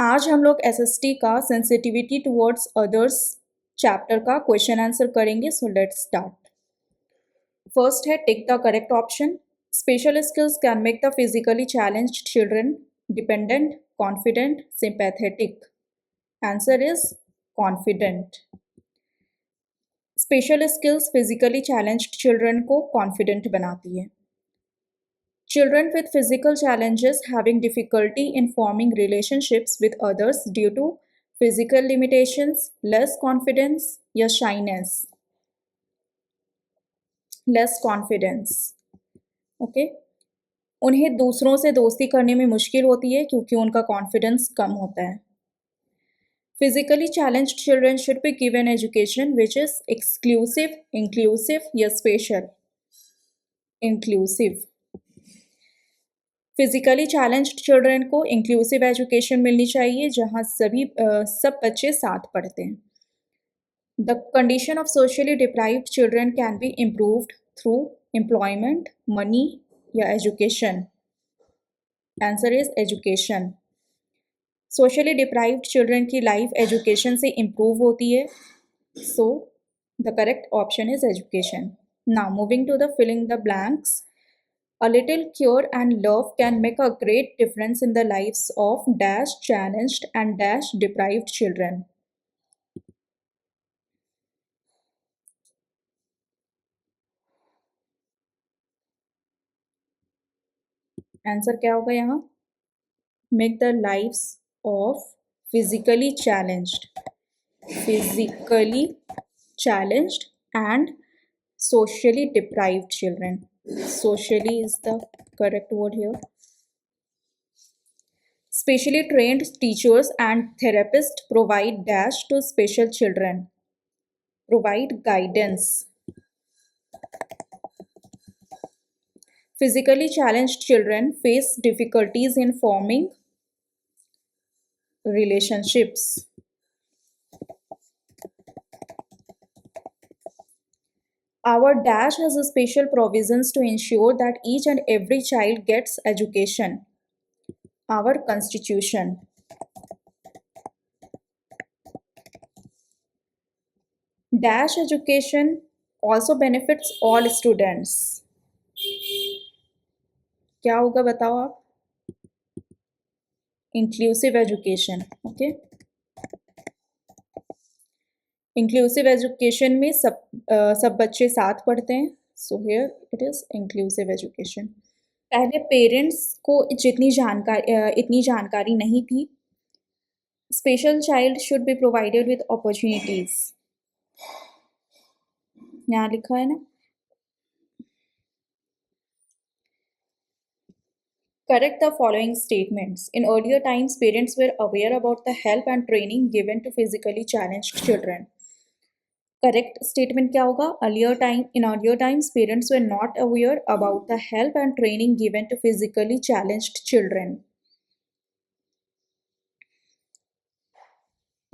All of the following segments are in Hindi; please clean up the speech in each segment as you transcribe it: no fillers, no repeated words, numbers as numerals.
आज हम लोग एसएसटी का सेंसिटिविटी टुवर्ड्स अदर्स चैप्टर का क्वेश्चन आंसर करेंगे. So let's start. फर्स्ट है tick the correct option. Special skills can make the physically challenged children dependent, confident, sympathetic. Answer is confident. Special skills physically challenged children को कॉन्फिडेंट बनाती है. Children with physical challenges having difficulty in forming relationships with others due to physical limitations, less confidence या shyness. Less confidence. Okay? उन्हें दूसरों से दोस्ती करने में मुश्किल होती है क्योंकि उनका कॉन्फिडेंस कम होता है. Physically challenged children should be given education which is exclusive, inclusive या spatial. Inclusive. Physically challenged children को इंक्लूसिव एजुकेशन मिलनी चाहिए जहां सब बच्चे साथ पढ़ते हैं. The condition of socially deprived children can be improved through employment, money या education. Answer is education. Socially deprived children की लाइफ एजुकेशन से इम्प्रूव होती है. So the correct option is education. Now moving to the filling the blanks. A little care and love can make a great difference in the lives of dash challenged and dash deprived children. Answer क्या होगा यहाँ? Make the lives of physically challenged and socially deprived children. Socially is the correct word here. Specially trained teachers and therapists provide dash to special children. Provide guidance. Physically challenged children face difficulties in forming relationships. Our dash has a special provisions to ensure that each and every child gets education. Our constitution. Dash education also benefits all students. क्या होगा बताओ आप? Inclusive education. Okay. Inclusive education में सब बच्चे साथ पढ़ते हैं. So here it is inclusive education. पहले पेरेंट्स को इतनी जानकारी नहीं थी. Special child should be provided with opportunities. यहाँ लिखा है ना. Correct the following statements. In earlier times, parents were aware about the help and training given to physically challenged children. Correct statement क्या होगा? In earlier times, parents were not aware about the help and training given to physically challenged children.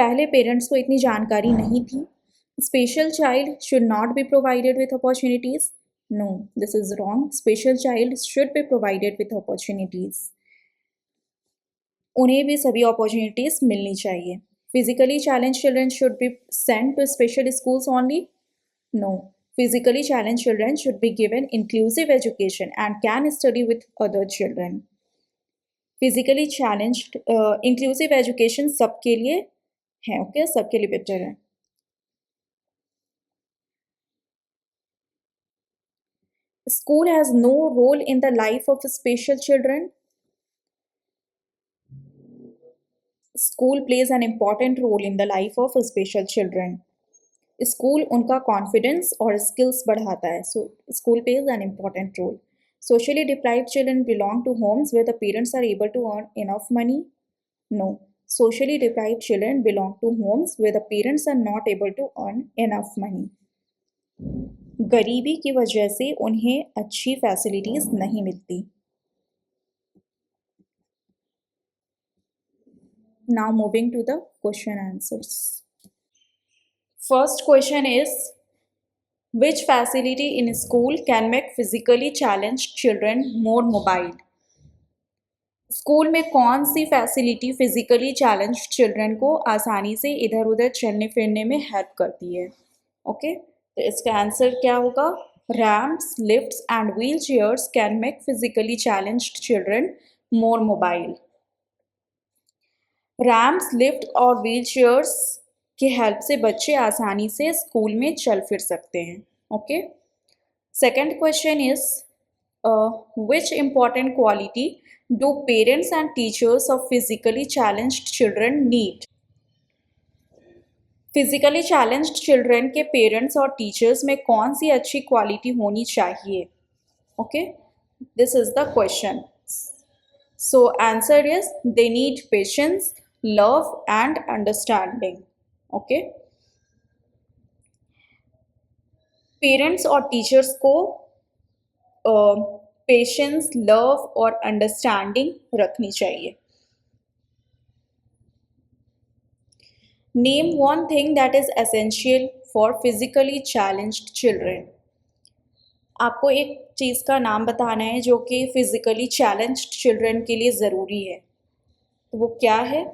पहले पेरेंट्स को इतनी जानकारी नहीं थी. Special child should not be provided with opportunities. No, this is wrong. Special child should be provided with opportunities. उन्हें भी सभी opportunities मिलनी चाहिए. Physically challenged children should be sent to special schools only? No. Physically challenged children should be given inclusive education and can study with other children. Physically challenged inclusive education सबके लिए है. Okay, सबके लिए better है. School has no role in the life of special children. School plays an important role in the life of special children. School उनका confidence और skills बढ़ाता है. So school plays an important role. Socially deprived children belong to homes where the parents are able to earn enough money. No. Socially deprived children belong to homes where the parents are not able to earn enough money. गरीबी की वजह से उन्हें अच्छी फैसिलिटीज नहीं मिलती. Now moving to the question answers. First question is, which facility in school can make physically challenged children more mobile? School में कौन सी फैसिलिटी फिजिकली चैलेंज्ड चिल्ड्रन को आसानी से इधर उधर चलने फिरने में हेल्प करती है? ओके, तो इसका आंसर क्या होगा? Ramps, lifts and wheel chairs can make physically challenged children more mobile. Ramps, lift और व्हील चेयर्स की हेल्प से बच्चे आसानी से स्कूल में चल फिर सकते हैं। Okay, second question is which important quality do parents and teachers of physically challenged children need? Physically challenged children के पेरेंट्स और टीचर्स में कौन सी अच्छी क्वालिटी होनी चाहिए? Okay, this is the question. So answer is they need patience, love and understanding. Okay, parents और टीचर्स को पेशेंस, लव और अंडरस्टैंडिंग रखनी चाहिए. Name one thing that is essential for physically challenged children. आपको एक चीज़ का नाम बताना है जो कि फिजिकली चैलेंज्ड चिल्ड्रन के लिए ज़रूरी है. तो वो क्या है?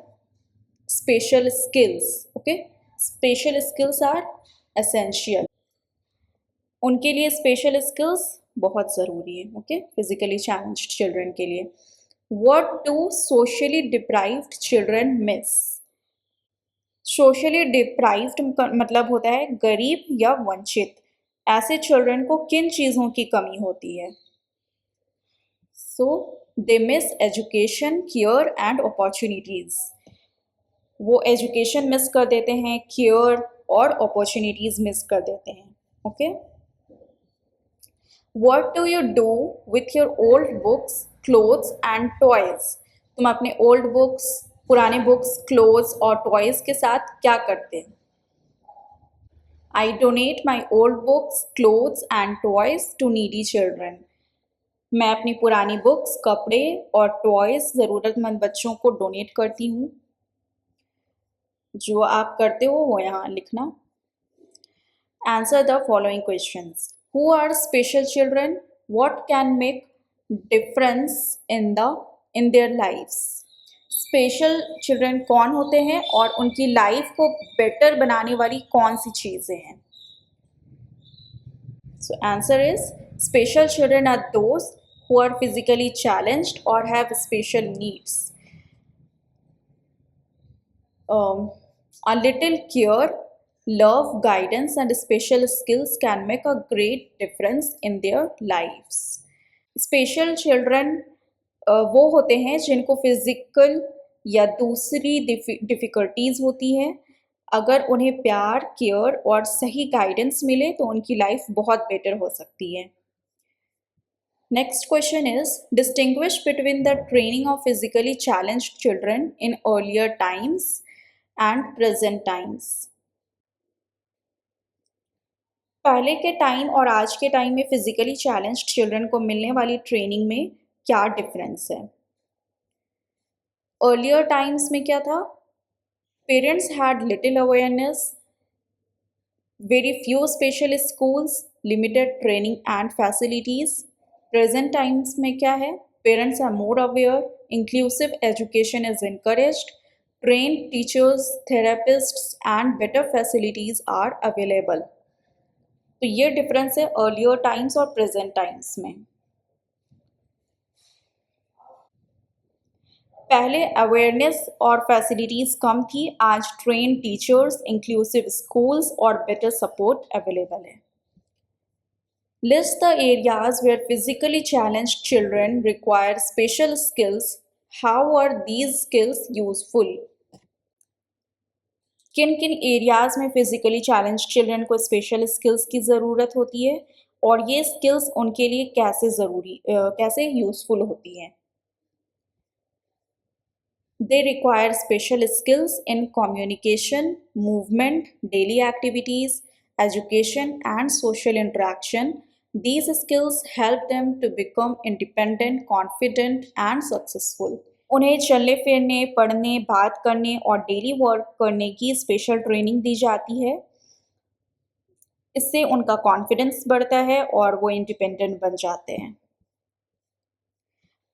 Special skills. Okay, special skills are essential. उनके लिए स्पेशल स्किल्स बहुत ज़रूरी है. ओके, फिजिकली चैलेंज्ड चिल्ड्रन के लिए. What do socially deprived children miss? Socially deprived मतलब होता है गरीब या वंचित. ऐसे चिल्ड्रन को किन चीज़ों की कमी होती है? So they miss education, care and opportunities. वो एजुकेशन मिस कर देते हैं, केयर और अपॉर्चुनिटीज़ मिस कर देते हैं. Okay, What do you do with your old books, clothes and toys? तुम अपने old books, पुराने books, clothes और toys के साथ क्या करते हैं? I donate my old books, clothes and toys to needy children. मैं अपनी पुरानी बुक्स, कपड़े और टॉयज ज़रूरतमंद बच्चों को डोनेट करती हूँ. जो आप करते हो वो यहाँ लिखना. Answer the following questions. Who are special children? What can make difference in their lives? Special children कौन होते हैं और उनकी लाइफ को बेटर बनाने वाली कौन सी चीज़ें हैं? So answer is special children are those who are physically challenged or have special needs. A little care, love, guidance and special skills can make a great difference in their lives. Special children वो होते हैं जिनको फिजिकल या दूसरी डिफ़िकल्टीज़ होती हैं. अगर उन्हें प्यार, केयर और सही गाइडेंस मिले तो उनकी लाइफ बहुत बेटर हो सकती है. Next question is distinguish between the training of physically challenged children in earlier times and present times. पहले के टाइम और आज के टाइम में फिजिकली चैलेंज्ड चिल्ड्रन को मिलने वाली ट्रेनिंग में क्या डिफरेंस है? अर्लियर टाइम्स में क्या था? Parents had little awareness, very few special schools, limited training and facilities. Present times में क्या है? Parents are more aware, inclusive education is encouraged, trained teachers, therapists and better facilities are available. तो ये डिफरेंस है अर्लियर टाइम्स और प्रेजेंट टाइम्स में. पहले अवेयरनेस और फैसिलिटीज़ कम थी, आज ट्रेन टीचर्स, इंक्लूसिव स्कूल्स और बेटर सपोर्ट अवेलेबल है. List the areas where physically challenged children require special skills. How are these skills useful? किन किन एरियाज़ में फिजिकली चैलेंज्ड चिल्ड्रन को स्पेशल स्किल्स की ज़रूरत होती है और ये स्किल्स उनके लिए कैसे यूज़फुल होती हैं? They require special skills in communication, movement, daily activities, education, and social interaction. These skills help them to become independent, confident, and successful. उन्हें चलने फिरने, पढ़ने, बात करने और डेली वर्क करने की स्पेशल ट्रेनिंग दी जाती है. इससे उनका कॉन्फिडेंस बढ़ता है और वो इंडिपेंडेंट बन जाते हैं.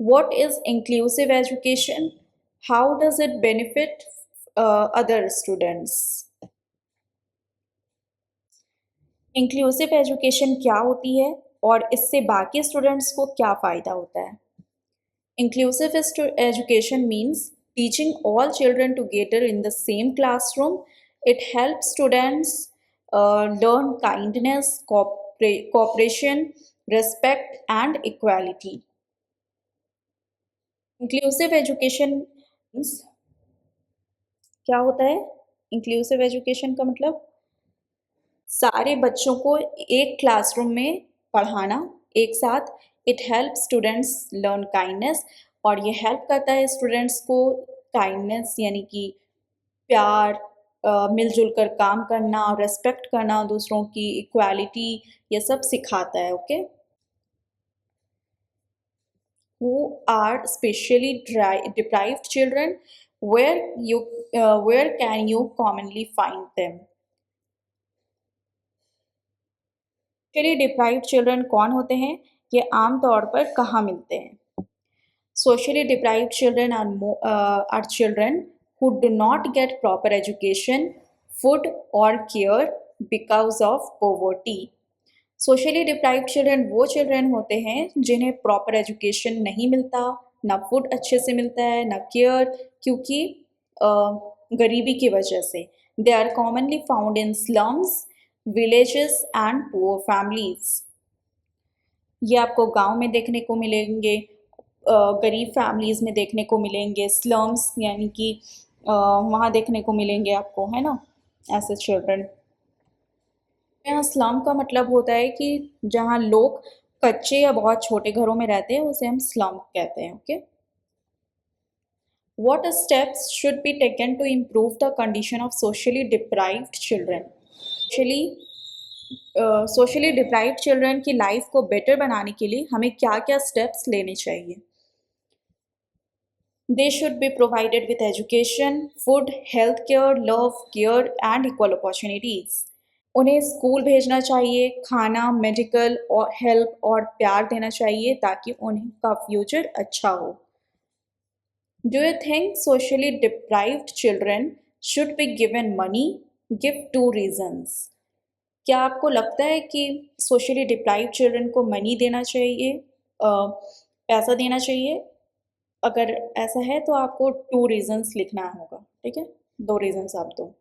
What is inclusive education? How does it benefit other students? Inclusive education क्या होती है और इससे बाकी स्टूडेंट्स को क्या फ़ायदा होता है? Inclusive education means teaching all children together in the same classroom. It helps students learn kindness, cooperation, respect, and equality. Inclusive education means क्या होता है? इंक्लूसिव एजुकेशन का मतलब सारे बच्चों को एक क्लासरूम में पढ़ाना एक साथ। It help students learn kindness, और ये हेल्प करता है स्टूडेंट्स को काइंडनेस यानी कि प्यार, मिलजुल कर काम करना, रेस्पेक्ट करना दूसरों की, इक्वालिटी, ये सब सिखाता है। Okay, who are specially deprived children, where can you commonly find them? Specially deprived children कौन होते हैं? ये आम तौर पर कहाँ मिलते हैं? Socially deprived children are children who do not get proper education, food or care because of poverty. Socially deprived children वो चिल्ड्रन होते हैं जिन्हें प्रॉपर एजुकेशन नहीं मिलता, ना फूड अच्छे से मिलता है, ना केयर, क्योंकि गरीबी की वजह से। They are commonly found in slums, villages and poor families. ये आपको गांव में देखने को मिलेंगे, गरीब फैमिलीज़ में देखने को मिलेंगे, स्लम्स यानी कि वहाँ देखने को मिलेंगे आपको, है ना, ऐसे चिल्ड्रन। यहाँ स्लम का मतलब होता है कि जहाँ लोग कच्चे या बहुत छोटे घरों में रहते हैं, उसे हम स्लम कहते हैं। Okay, what steps should be taken to improve the condition of socially deprived children? Socially deprived children की लाइफ को बेटर बनाने के लिए हमें क्या क्या स्टेप्स लेने चाहिए? They should be provided with education, food, health care, love, care and equal opportunities. उन्हें स्कूल भेजना चाहिए, खाना, मेडिकल और हेल्प और प्यार देना चाहिए ताकि उनका फ्यूचर अच्छा हो। Do you think socially deprived children should be given money? Give 2 reasons. क्या आपको लगता है कि सोशली डिप्राइव्ड चिल्ड्रन को मनी देना चाहिए, पैसा देना चाहिए? अगर ऐसा है तो आपको 2 रीजंस लिखना होगा, ठीक है? 2 रीजंस आप दो।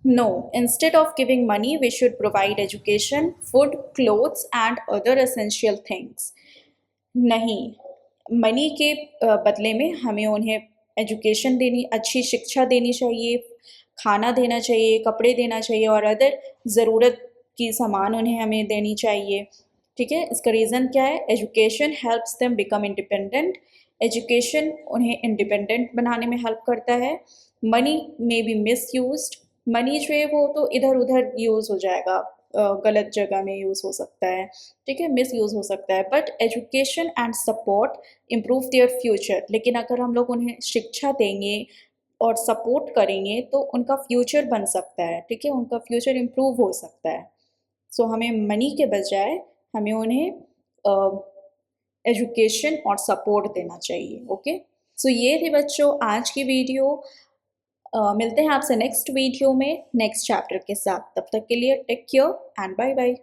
No, instead of giving money, we should provide education, food, clothes and other essential things. नहीं, मनी के बदले में हमें उन्हें एजुकेशन देनी, अच्छी शिक्षा देनी चाहिए, खाना देना चाहिए, कपड़े देना चाहिए और अदर ज़रूरत की सामान उन्हें हमें देनी चाहिए। ठीक है, इसका रीज़न क्या है? Education helps them become independent. Education उन्हें इंडिपेंडेंट बनाने में हेल्प करता है। Money may be miss used, money जो है वो तो इधर उधर यूज़ हो जाएगा, गलत जगह में यूज़ हो सकता है, ठीक है, मिस यूज़ हो सकता है। But education and support improve their future. लेकिन अगर हम लोग उन्हें शिक्षा देंगे और सपोर्ट करेंगे तो उनका फ्यूचर बन सकता है, ठीक है, उनका फ्यूचर इम्प्रूव हो सकता है। सो हमें मनी के बजाय हमें उन्हें एजुकेशन और सपोर्ट देना चाहिए। ओके, सो ये थी बच्चों आज की वीडियो। मिलते हैं आपसे नेक्स्ट वीडियो में नेक्स्ट चैप्टर के साथ। तब तक के लिए take care and bye bye.